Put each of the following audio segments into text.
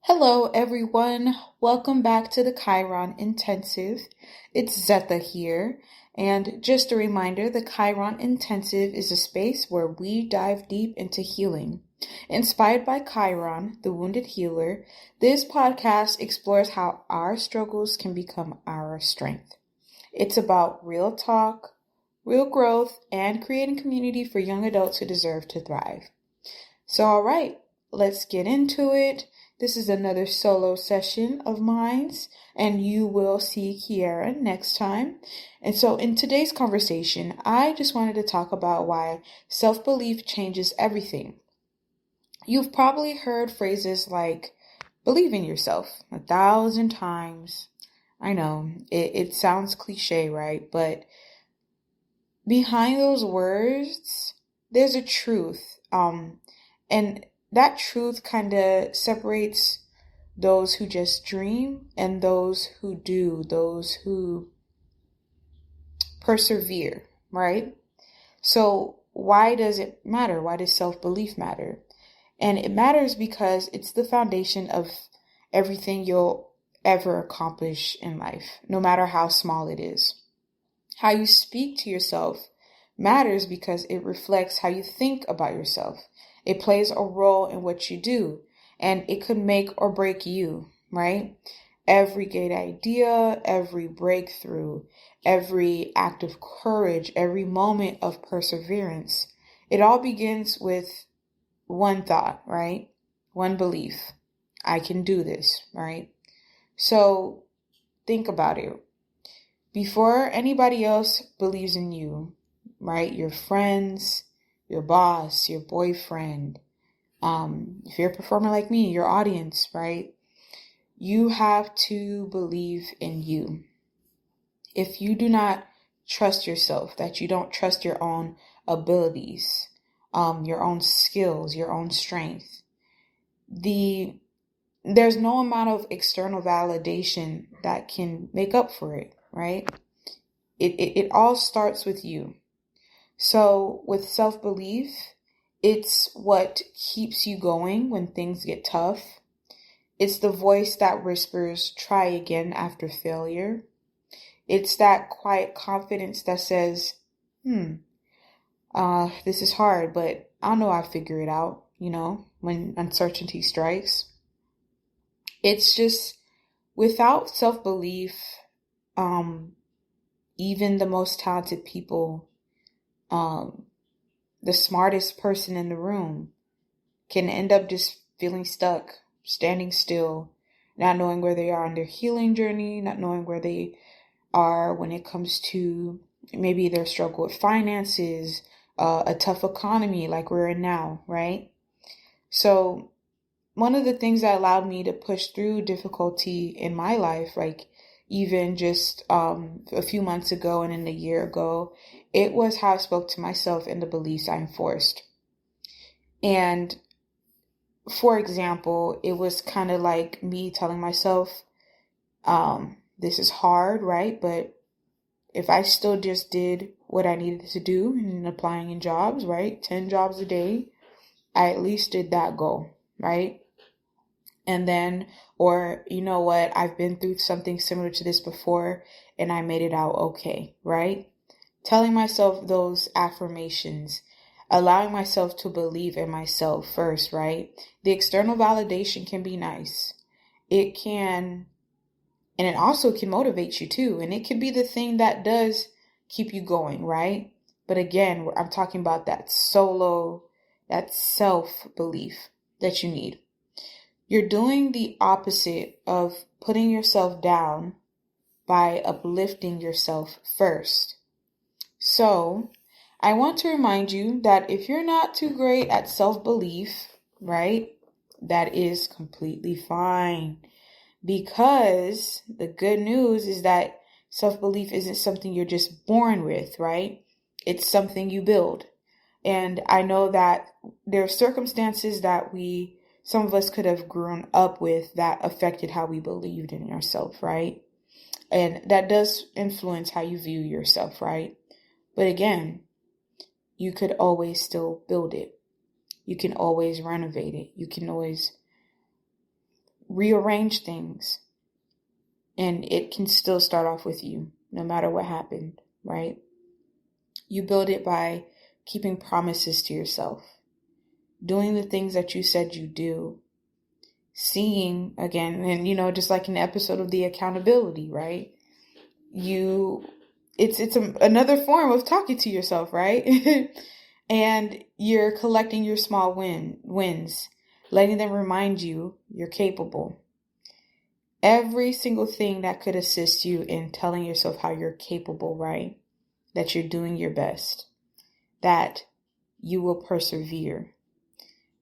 Hello, everyone. Welcome back to the Chiron Intensive. It's Zetha here. And just a reminder, the Chiron Intensive is a space where we dive deep into healing. Inspired by Chiron, the wounded healer, this podcast explores how our struggles can become our strength. It's about real talk, real growth, and creating community for young adults who deserve to thrive. So, all right, let's get into it. This is another solo session of mine, and you will see Kiara next time. And so in today's conversation, I just wanted to talk about why self-belief changes everything. You've probably heard phrases like, believe in yourself 1,000 times. I know, it sounds cliche, right? But behind those words, there's a truth. And that truth kind of separates those who just dream and those who do, those who persevere, right? So why does it matter? Why does self-belief matter? And it matters because it's the foundation of everything you'll ever accomplish in life, no matter how small it is. How you speak to yourself matters because it reflects how you think about yourself. It plays a role in what you do, and it could make or break you, right? Every great idea, every breakthrough, every act of courage, every moment of perseverance, it all begins with one thought, right? One belief. I can do this, right? So think about it. Before anybody else believes in you, right? Your friends, your boss, your boyfriend, if you're a performer like me, your audience, right? You have to believe in you. If you do not trust yourself, that you don't trust your own abilities, your own skills, your own strength, there's no amount of external validation that can make up for it, right? It all starts with you. So with self-belief, it's what keeps you going when things get tough. It's the voice that whispers, try again after failure. It's that quiet confidence that says, this is hard, but I know I'll figure it out, when uncertainty strikes. It's just, without self-belief, even the most talented people, the smartest person in the room can end up just feeling stuck, standing still, not knowing where they are on their healing journey, not knowing where they are when it comes to maybe their struggle with finances, a tough economy like we're in now, right? So one of the things that allowed me to push through difficulty in my life, like even just a few months ago and in a year ago, it was how I spoke to myself and the beliefs I enforced. And for example, it was kind of like me telling myself, this is hard, right? But if I still just did what I needed to do and applying in jobs, right? 10 jobs a day, I at least did that goal, right? And then, or you know what, I've been through something similar to this before and I made it out okay, right? Telling myself those affirmations, allowing myself to believe in myself first, right? The external validation can be nice. It can, and it also can motivate you too. And it can be the thing that does keep you going, right? But again, I'm talking about that self-belief that you need. You're doing the opposite of putting yourself down by uplifting yourself first. So, I want to remind you that if you're not too great at self-belief, right, that is completely fine. Because the good news is that self-belief isn't something you're just born with, right? It's something you build. And I know that there are circumstances that some of us could have grown up with that affected how we believed in ourselves, right? And that does influence how you view yourself, right? But again, you could always still build it. You can always renovate it. You can always rearrange things, and it can still start off with you, no matter what happened, right? You build it by keeping promises to yourself, doing the things that you said you do, seeing again, and just like an episode of the accountability, right? It's another form of talking to yourself, right? And you're collecting your small wins, letting them remind you you're capable. Every single thing that could assist you in telling yourself how you're capable, right? That you're doing your best, that you will persevere,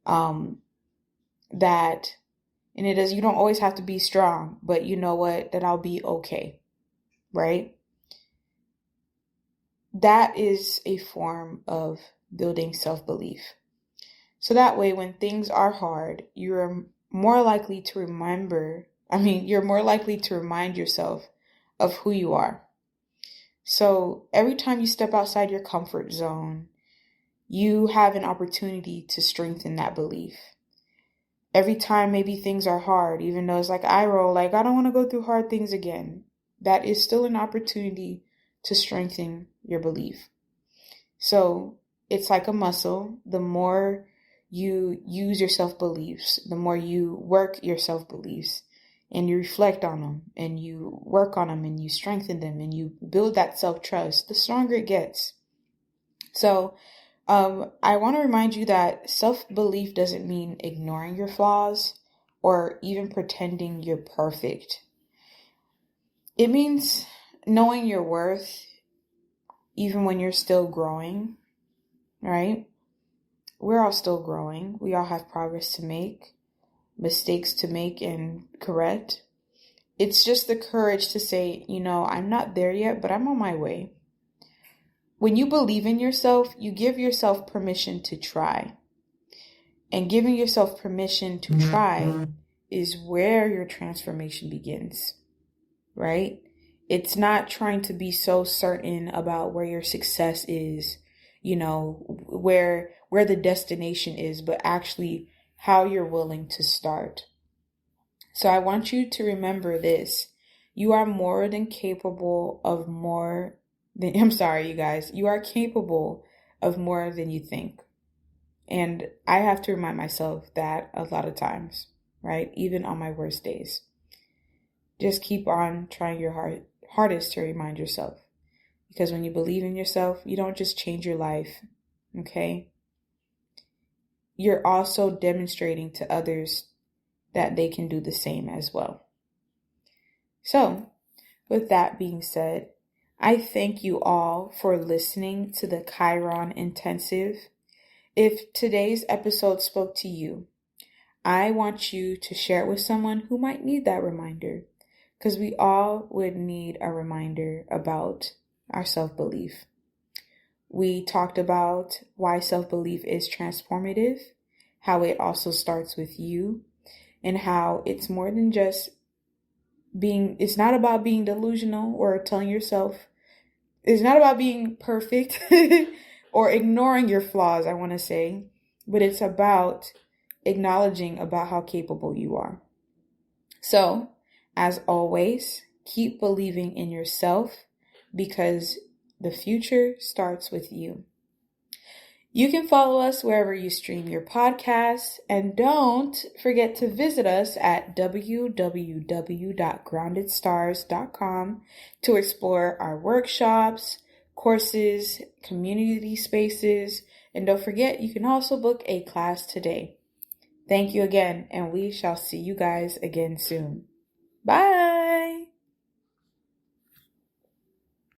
that, and you don't always have to be strong, but you know what, that I'll be okay, right? That is a form of building self-belief. So that way, when things are hard, you're more likely to remind yourself of who you are. So every time you step outside your comfort zone, you have an opportunity to strengthen that belief. Every time maybe things are hard, even though it's like I roll, like I don't want to go through hard things again, that is still an opportunity to strengthen your belief. So it's like a muscle. The more you use your self-beliefs, the more you work your self-beliefs, and you reflect on them, and you work on them, and you strengthen them, and you build that self-trust, the stronger it gets. So I want to remind you that self-belief doesn't mean ignoring your flaws or even pretending you're perfect. It means knowing your worth even when you're still growing, right? We're all still growing. We all have progress to make, mistakes to make and correct. It's just the courage to say, I'm not there yet, but I'm on my way. When you believe in yourself, you give yourself permission to try. And giving yourself permission to try is where your transformation begins, right? It's not trying to be so certain about where your success is, where the destination is, but actually how you're willing to start. So I want you to remember this. You are more than capable of more than, I'm sorry, you guys. You are capable of more than you think. And I have to remind myself that a lot of times, right? Even on my worst days. Just keep on trying your hardest to remind yourself. Because when you believe in yourself, you don't just change your life, okay? You're also demonstrating to others that they can do the same as well. So, with that being said, I thank you all for listening to the Chiron Intensive. If today's episode spoke to you, I want you to share it with someone who might need that reminder, because we all would need a reminder about our self-belief. We talked about why self-belief is transformative, how it also starts with you, and how it's more than just it's not about being delusional or telling yourself, it's not about being perfect or ignoring your flaws, I want to say, but it's about acknowledging about how capable you are. So, as always, keep believing in yourself because the future starts with you. You can follow us wherever you stream your podcasts, and don't forget to visit us at www.groundedstars.com to explore our workshops, courses, community spaces, and don't forget you can also book a class today. Thank you again, and we shall see you guys again soon. Bye!